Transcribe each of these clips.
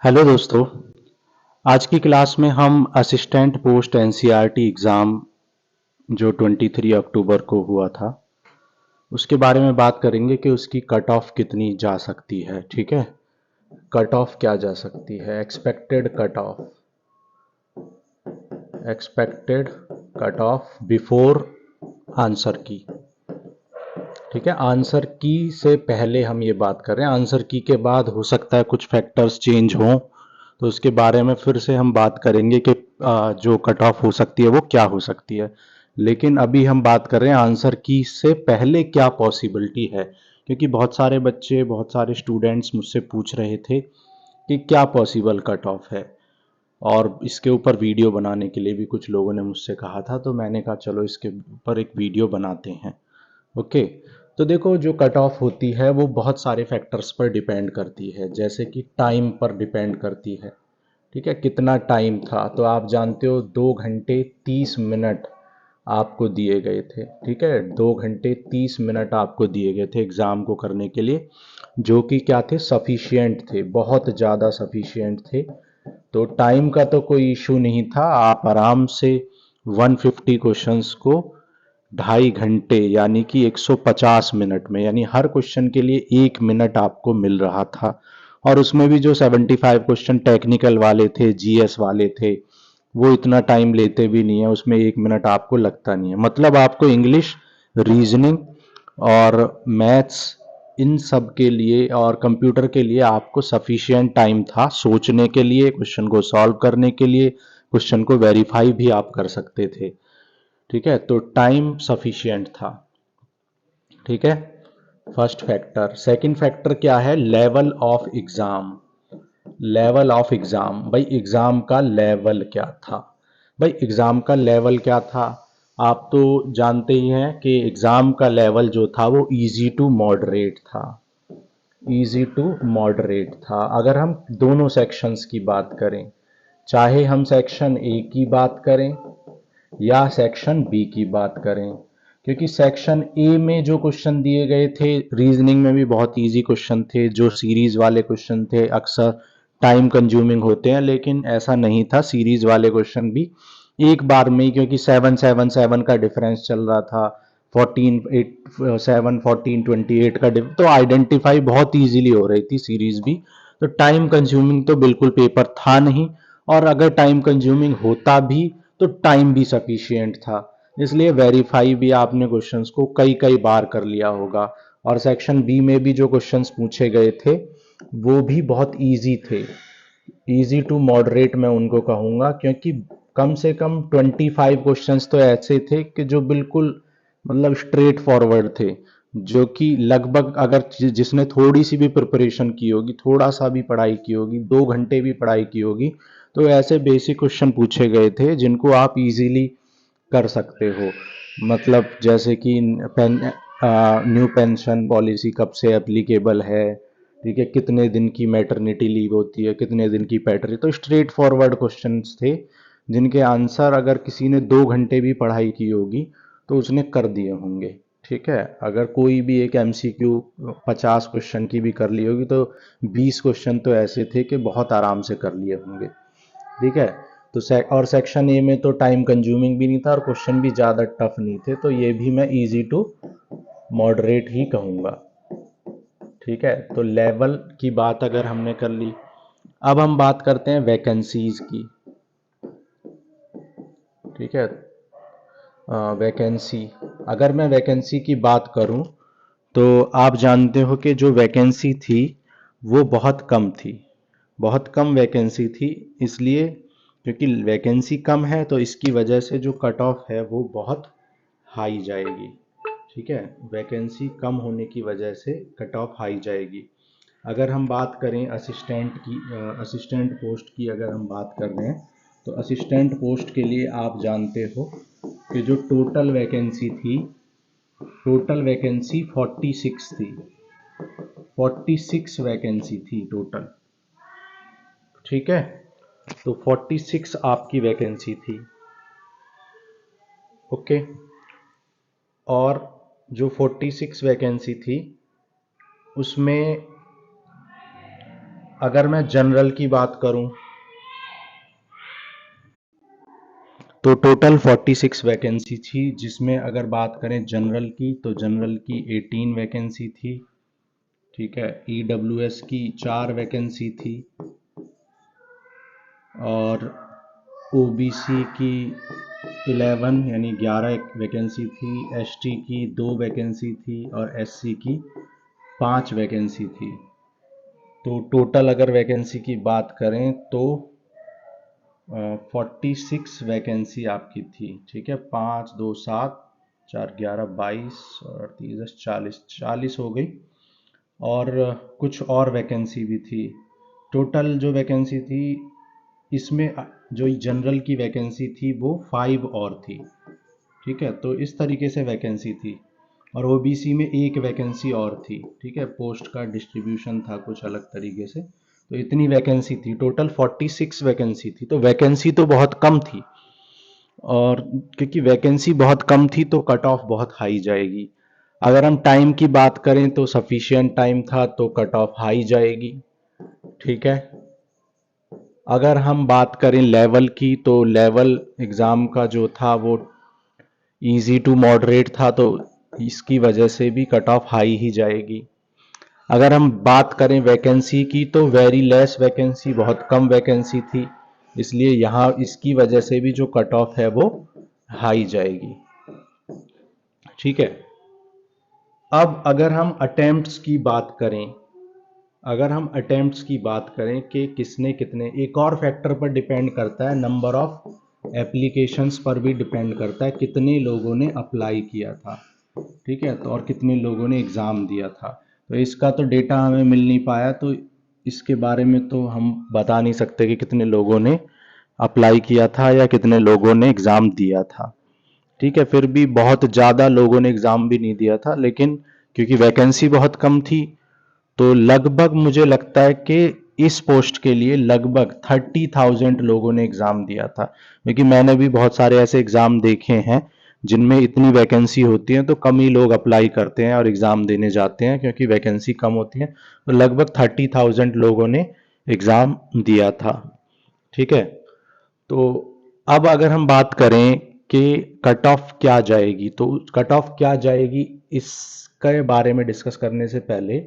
Hello दोस्तों। आज की क्लास में हम असिस्टेंट पोस्ट एनसीईआरटी एग्ज़ाम जो 23 अक्टूबर को हुआ था उसके बारे में बात करेंगे कि उसकी कट ऑफ कितनी जा सकती है। ठीक है, कट ऑफ क्या जा सकती है, expected cut off, expected cut off before answer की। ठीक है, आंसर की से पहले हम ये बात कर रहे हैं। आंसर की के बाद हो सकता है कुछ फैक्टर्स चेंज हों, तो उसके बारे में फिर से हम बात करेंगे कि जो कट ऑफ हो सकती है वो क्या हो सकती है। लेकिन अभी हम बात कर रहे हैं आंसर की से पहले क्या पॉसिबिलिटी है, क्योंकि बहुत सारे बच्चे, बहुत सारे स्टूडेंट्स मुझसे पूछ रहे थे कि क्या पॉसिबल कट ऑफ है, और इसके ऊपर वीडियो बनाने के लिए भी कुछ लोगों ने मुझसे कहा था, तो मैंने कहा चलो इसके ऊपर एक वीडियो बनाते हैं। ओके, तो देखो, जो कट ऑफ होती है वो बहुत सारे फैक्टर्स पर डिपेंड करती है, जैसे कि टाइम पर डिपेंड करती है। ठीक है, कितना टाइम था, तो आप जानते हो 2 घंटे 30 मिनट आपको दिए गए थे। ठीक है, 2 घंटे 30 मिनट आपको दिए गए थे एग्ज़ाम को करने के लिए, जो कि क्या थे, सफिशिएंट थे, बहुत ज़्यादा सफिशिएंट थे। तो टाइम का तो कोई इशू नहीं था, आप आराम से 150 क्वेश्चंस को 2.5 घंटे यानी कि 150 मिनट में, यानी हर क्वेश्चन के लिए 1 मिनट आपको मिल रहा था। और उसमें भी जो 75 क्वेश्चन टेक्निकल वाले थे, जीएस वाले थे, वो इतना टाइम लेते भी नहीं है, उसमें 1 मिनट आपको लगता नहीं है। मतलब आपको इंग्लिश, रीजनिंग और मैथ्स, इन सब के लिए और कंप्यूटर के लिए आपको सफिशिएंट टाइम था सोचने के लिए, क्वेश्चन को सॉल्व करने के लिए, क्वेश्चन को वेरीफाई भी आप कर सकते थे। ठीक है, तो टाइम सफिशिएंट था। ठीक है, फर्स्ट फैक्टर। सेकंड फैक्टर क्या है, level of exam. Level of exam, भाई एग्जाम का लेवल क्या था। भाई एग्जाम का लेवल क्या था, आप तो जानते ही हैं कि एग्जाम का लेवल जो था वो इजी टू मॉडरेट था। इजी टू मॉडरेट था। अगर हम दोनों सेक्शंस की बात करें, चाहे हम सेक्शन ए की बात करें या सेक्शन बी की बात करें, क्योंकि सेक्शन ए में जो क्वेश्चन दिए गए थे, रीजनिंग में भी बहुत इजी क्वेश्चन थे, जो सीरीज वाले क्वेश्चन थे अक्सर टाइम कंज्यूमिंग होते हैं, लेकिन ऐसा नहीं था, सीरीज वाले क्वेश्चन भी एक बार में ही, क्योंकि 7 7 7 का डिफरेंस चल रहा था, 14 7 14 28 का तो आइडेंटिफाई बहुत इजीली हो रही थी सीरीज भी। तो टाइम कंज्यूमिंग तो बिल्कुल पेपर था नहीं, और अगर टाइम कंज्यूमिंग होता भी तो टाइम भी सफिशिएंट था, इसलिए वेरीफाई भी आपने क्वेश्चंस को कई कई बार कर लिया होगा। और सेक्शन बी में भी जो क्वेश्चंस पूछे गए थे वो भी बहुत इजी थे, इजी टू मॉडरेट मैं उनको कहूँगा, क्योंकि कम से कम 25 क्वेश्चंस तो ऐसे थे कि जो बिल्कुल मतलब स्ट्रेट फॉरवर्ड थे, जो कि लगभग अगर जिसने थोड़ी सी भी प्रिपरेशन की होगी, थोड़ा सा भी पढ़ाई की होगी, 2 घंटे भी पढ़ाई की होगी, तो ऐसे बेसिक क्वेश्चन पूछे गए थे जिनको आप इजीली कर सकते हो। मतलब जैसे कि न्यू पेंशन पॉलिसी कब से एप्लीकेबल है, ठीक है, कितने दिन की मैटरनिटी लीव होती है, कितने दिन की पैटर्न, तो स्ट्रेट फॉरवर्ड क्वेश्चंस थे जिनके आंसर अगर किसी ने 2 घंटे भी पढ़ाई की होगी तो उसने कर दिए होंगे। ठीक है, अगर कोई भी एक एमसीक्यू 50 क्वेश्चन की भी कर ली होगी तो 20 क्वेश्चन तो ऐसे थे कि बहुत आराम से कर लिए होंगे। ठीक है, तो और सेक्शन ए में तो टाइम कंज्यूमिंग भी नहीं था और क्वेश्चन भी ज़्यादा टफ नहीं थे, तो ये भी मैं इजी टू मॉडरेट ही कहूँगा। ठीक है, तो लेवल की बात अगर हमने कर ली, अब हम बात करते हैं वैकेंसीज की। ठीक है, वैकेंसी, अगर मैं वैकेंसी की बात करूं तो आप जानते हो कि जो वैकेंसी थी वो बहुत कम थी, बहुत कम वैकेंसी थी, इसलिए क्योंकि वैकेंसी कम है तो इसकी वजह से जो कट ऑफ है वो बहुत हाई जाएगी। ठीक है, वैकेंसी कम होने की वजह से कट ऑफ हाई जाएगी। अगर हम बात करें असिस्टेंट की, असिस्टेंट पोस्ट की अगर हम बात कर रहे हैं, तो असिस्टेंट पोस्ट के लिए आप जानते हो कि जो टोटल वैकेंसी थी, टोटल वैकेंसी 46 थी, 46 वैकेंसी थी टोटल। ठीक है, तो 46 आपकी वैकेंसी थी। ओके, और जो 46 वैकेंसी थी उसमें अगर मैं जनरल की बात करूं तो टोटल 46 वैकेंसी थी, जिसमें अगर बात करें जनरल की तो जनरल की 18 वैकेंसी थी। ठीक है, ईडब्ल्यूएस की 4 वैकेंसी थी और ओबीसी की 11 यानी 11 वैकेंसी थी, एसटी की 2 वैकेंसी थी और एससी की 5 वैकेंसी थी। तो टोटल अगर वैकेंसी की बात करें तो 46 वैकेंसी आपकी थी। ठीक है, 5 2 7 4 11 22 और 30 40 40 हो गई और कुछ और वैकेंसी भी थी। टोटल जो वैकेंसी थी इसमें जो जनरल की वैकेंसी थी वो 5 और थी। ठीक है, तो इस तरीके से वैकेंसी थी और ओबीसी में 1 वैकेंसी और थी। ठीक है, पोस्ट का डिस्ट्रीब्यूशन था कुछ अलग तरीके से। तो इतनी वैकेंसी थी, टोटल 46 वैकेंसी थी। तो वैकेंसी तो बहुत कम थी और क्योंकि वैकेंसी बहुत कम थी तो कट ऑफ बहुत हाई जाएगी। अगर हम टाइम की बात करें तो सफिशिएंट टाइम था तो कट ऑफ हाई जाएगी। ठीक है, अगर हम बात करें लेवल की तो लेवल एग्ज़ाम का जो था वो इजी टू मॉडरेट था तो इसकी वजह से भी कट ऑफ हाई ही जाएगी। अगर हम बात करें वैकेंसी की तो वेरी लेस वैकेंसी, बहुत कम वैकेंसी थी, इसलिए यहाँ इसकी वजह से भी जो कट ऑफ है वो हाई जाएगी। ठीक है, अब अगर हम अटेम्प्ट्स की बात करें, अगर हम अटेम्प्ट्स की बात करें कि किसने कितने, एक और फैक्टर पर डिपेंड करता है, नंबर ऑफ एप्लीकेशंस पर भी डिपेंड करता है, कितने लोगों ने अप्लाई किया था। ठीक है, तो और कितने लोगों ने एग्ज़ाम दिया था। तो इसका तो डेटा हमें मिल नहीं पाया, तो इसके बारे में तो हम बता नहीं सकते कि कितने लोगों ने अप्लाई किया था या कितने लोगों ने एग्ज़ाम दिया था। ठीक है, फिर भी बहुत ज़्यादा लोगों ने एग्ज़ाम भी नहीं दिया था, लेकिन क्योंकि वैकेंसी बहुत कम थी तो लगभग मुझे लगता है कि इस पोस्ट के लिए लगभग 30,000 लोगों ने एग्ज़ाम दिया था। क्योंकि मैंने भी बहुत सारे ऐसे एग्ज़ाम देखे हैं जिनमें इतनी वैकेंसी होती है तो कम ही लोग अप्लाई करते हैं और एग्ज़ाम देने जाते हैं क्योंकि वैकेंसी कम होती है। तो लगभग 30,000 लोगों ने एग्ज़ाम दिया था। ठीक है, तो अब अगर हम बात करें कि कट ऑफ क्या जाएगी, तो कट ऑफ क्या जाएगी इसके बारे में डिस्कस करने से पहले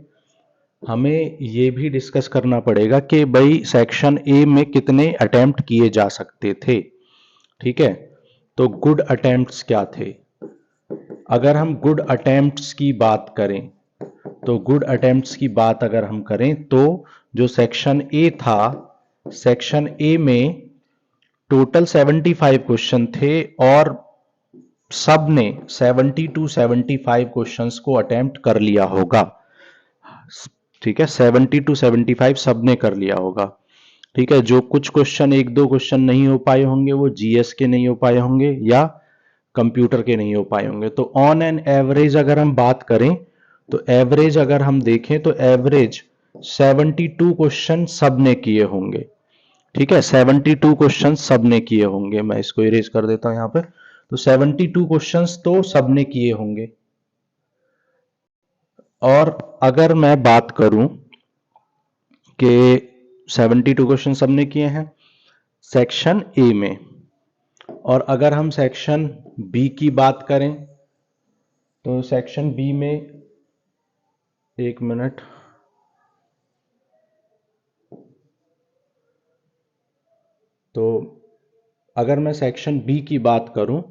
हमें ये भी डिस्कस करना पड़ेगा कि भाई सेक्शन ए में कितने अटेम्प्ट किए जा सकते थे। ठीक है, तो गुड अटेम्प्ट्स क्या थे। अगर हम गुड अटेम्प्ट्स की बात करें तो गुड अटेम्प्ट्स की बात अगर हम करें तो जो सेक्शन ए था, सेक्शन ए में टोटल 75 क्वेश्चन थे और सब ने 70 टू 75 क्वेश्चंस को अटेम्प्ट कर लिया होगा। ठीक है, 70 टू 75 सब ने कर लिया होगा। ठीक है, जो कुछ क्वेश्चन, एक दो क्वेश्चन नहीं हो पाए होंगे वो जीएस के नहीं हो पाए होंगे या कंप्यूटर के नहीं हो पाए होंगे। तो ऑन एन एवरेज अगर हम बात करें तो एवरेज अगर हम देखें तो एवरेज 72 क्वेश्चन सब ने किए होंगे। ठीक है, 72 क्वेश्चन सब ने किए होंगे। मैं इसको इरेज कर देता हूं यहां पर। तो 72 क्वेश्चंस तो सब ने किए होंगे। और अगर मैं बात करूं कि 72 क्वेश्चन सबने किए हैं सेक्शन ए में, और अगर हम सेक्शन बी की बात करें तो सेक्शन बी में, एक मिनट, तो अगर मैं सेक्शन बी की बात करूं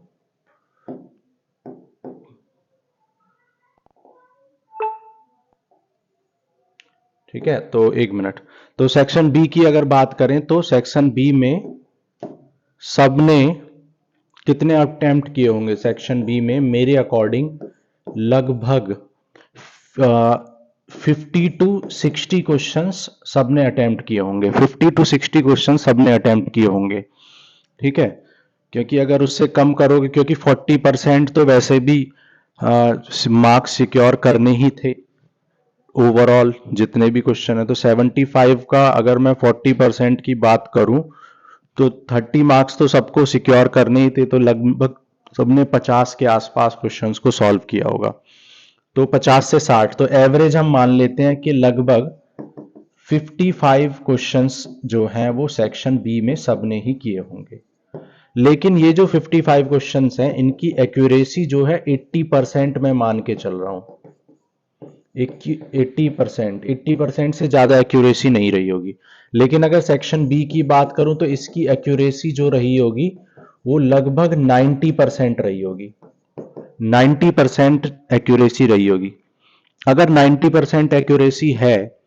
ठीक है, तो एक मिनट, तो सेक्शन बी की अगर बात करें तो सेक्शन बी में सबने कितने अटेम्प्ट किए होंगे सेक्शन बी में, मेरे अकॉर्डिंग लगभग 50 टू 60 क्वेश्चन सबने अटेम्प्ट किए होंगे। 50 टू 60 क्वेश्चन सबने अटेम्प्ट किए होंगे। ठीक है, क्योंकि अगर उससे कम करोगे, क्योंकि 40% तो वैसे भी मार्क्स सिक्योर करने ही थे ओवरऑल जितने भी क्वेश्चन है। तो 75 का अगर मैं 40% की बात करूं तो 30 मार्क्स तो सबको सिक्योर करने ही थे, तो लगभग सबने 50 के आसपास क्वेश्चंस को सॉल्व किया होगा। तो 50 से 60, तो एवरेज हम मान लेते हैं कि लगभग 55 क्वेश्चंस जो हैं वो सेक्शन बी में सबने ही किए होंगे, लेकिन ये जो 55 क्वेश्चंस हैं इनकी एक्यूरेसी जो है 80% मैं मान के चल रहा हूं। 80% से ज्यादा एक्यूरेसी नहीं रही होगी। लेकिन अगर सेक्शन बी की बात करूं तो इसकी एक्यूरेसी जो रही होगी वो लगभग 90% रही होगी। 90% एक्यूरेसी रही होगी। अगर 90% एक्यूरेसी है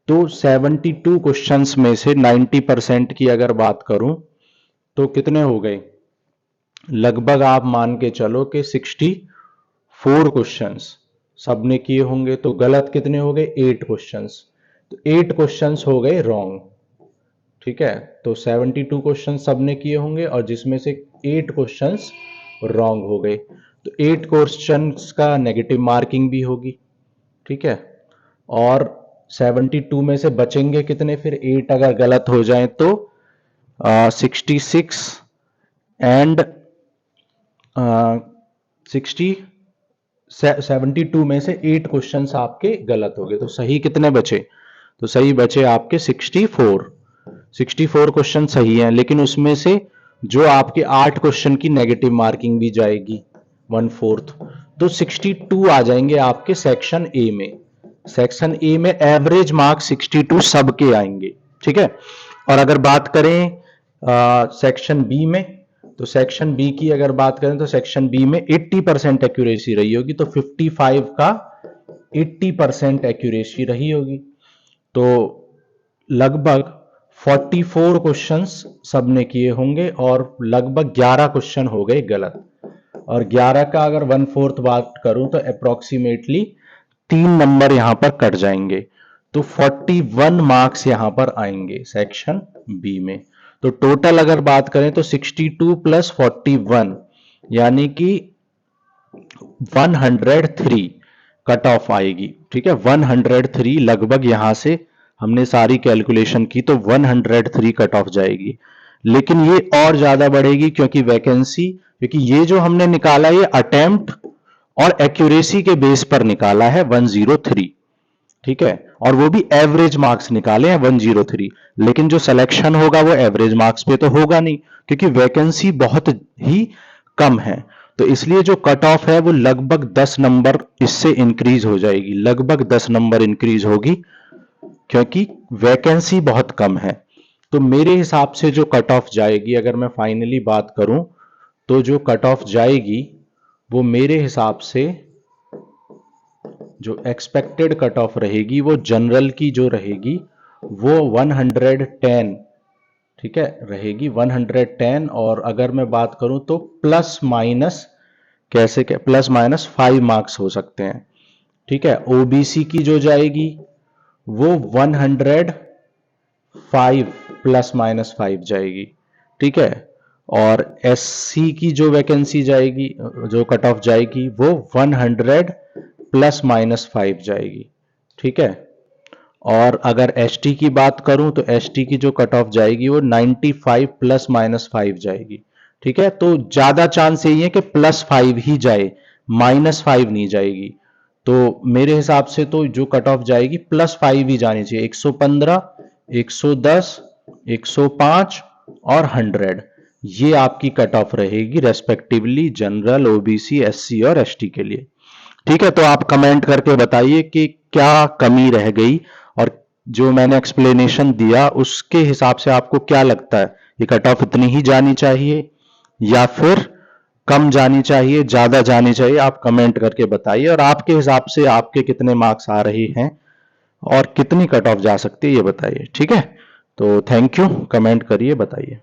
तो 72 क्वेश्चंस में से 90% की अगर बात करूं तो कितने हो गए, लगभग आप मान के चलो कि 64 क्वेश्चंस सबने किए होंगे। तो गलत कितने हो गए, 8 क्वेश्चंस। तो 8 क्वेश्चंस हो गए रॉन्ग। ठीक है, तो 72 क्वेश्चन सबने किए होंगे और जिसमें से 8 क्वेश्चंस रॉन्ग हो गए। तो 8 क्वेश्चंस का नेगेटिव मार्किंग भी होगी। ठीक है, और 72 में से बचेंगे कितने, फिर 8 अगर गलत हो जाए तो 66 एंड 72 में से 8 क्वेश्चंस आपके गलत हो गए। तो सही कितने बचे, तो सही बचे आपके 64 क्वेश्चन सही हैं, लेकिन उसमें से जो आपके 8 क्वेश्चन की नेगेटिव मार्किंग भी जाएगी 1/4, तो 62 आ जाएंगे आपके सेक्शन ए में। सेक्शन ए में एवरेज मार्क्स 62 सबके आएंगे। ठीक है, और अगर बात करें सेक्शन बी में, तो सेक्शन बी की अगर बात करें तो सेक्शन बी में 80% एक्यूरेसी रही होगी, तो 55 का 80% एक्यूरेसी रही होगी। तो लगभग 44 क्वेश्चंस सबने किए होंगे और लगभग 11 क्वेश्चन हो गए गलत। और 11 का अगर 1/4 बात करूं तो अप्रोक्सीमेटली 3 नंबर यहां पर कट जाएंगे। तो 41 मार्क्स यहां पर आएंगे सेक्शन बी में। तो टोटल अगर बात करें तो 62 प्लस 41 यानी कि 103 कट ऑफ आएगी। ठीक है, 103 लगभग यहां से हमने सारी कैलकुलेशन की तो 103 कट ऑफ जाएगी। लेकिन ये और ज्यादा बढ़ेगी क्योंकि वैकेंसी, क्योंकि ये जो हमने निकाला ये अटेम्प्ट और एक्यूरेसी के बेस पर निकाला है 103। ठीक है, और वो भी एवरेज मार्क्स निकाले हैं 103। लेकिन जो सिलेक्शन होगा वो एवरेज मार्क्स पे तो होगा नहीं, क्योंकि वैकेंसी बहुत ही कम है। तो इसलिए जो कट ऑफ है वो लगभग 10 नंबर इससे इंक्रीज हो जाएगी, लगभग 10 नंबर इंक्रीज होगी, क्योंकि वैकेंसी बहुत कम है। तो मेरे हिसाब से जो कट ऑफ जाएगी, अगर मैं फाइनली बात करूं तो जो कट ऑफ जाएगी वो मेरे हिसाब से जो एक्सपेक्टेड कट ऑफ रहेगी वो जनरल की जो रहेगी वो 110, ठीक है, रहेगी 110। और अगर मैं बात करूं तो प्लस माइनस कैसे, प्लस माइनस 5 मार्क्स हो सकते हैं। ठीक है, ओबीसी की जो जाएगी वो 105 प्लस माइनस 5 जाएगी। ठीक है, और एससी की जो वैकेंसी जाएगी, जो कट ऑफ जाएगी वो 100 प्लस माइनस 5 जाएगी। ठीक है, और अगर एसटी की बात करूं तो एसटी की जो कट ऑफ जाएगी वो 95 प्लस माइनस 5 जाएगी। ठीक है, तो ज्यादा चांस यही है कि प्लस 5 ही जाए, माइनस 5 नहीं जाएगी। तो मेरे हिसाब से तो जो कट ऑफ जाएगी प्लस 5 ही जानी चाहिए। 115, 110, 105 और 100, ये आपकी कट ऑफ रहेगी रेस्पेक्टिवली जनरल, ओबीसी, एससी और एसटी के लिए। ठीक है, तो आप कमेंट करके बताइए कि क्या कमी रह गई, और जो मैंने एक्सप्लेनेशन दिया उसके हिसाब से आपको क्या लगता है, ये कट ऑफ इतनी ही जानी चाहिए या फिर कम जानी चाहिए, ज्यादा जानी चाहिए? आप कमेंट करके बताइए, और आपके हिसाब से आपके कितने मार्क्स आ रहे हैं और कितनी कट ऑफ जा सकती है ये बताइए। ठीक है, तो थैंक यू, कमेंट करिए, बताइए।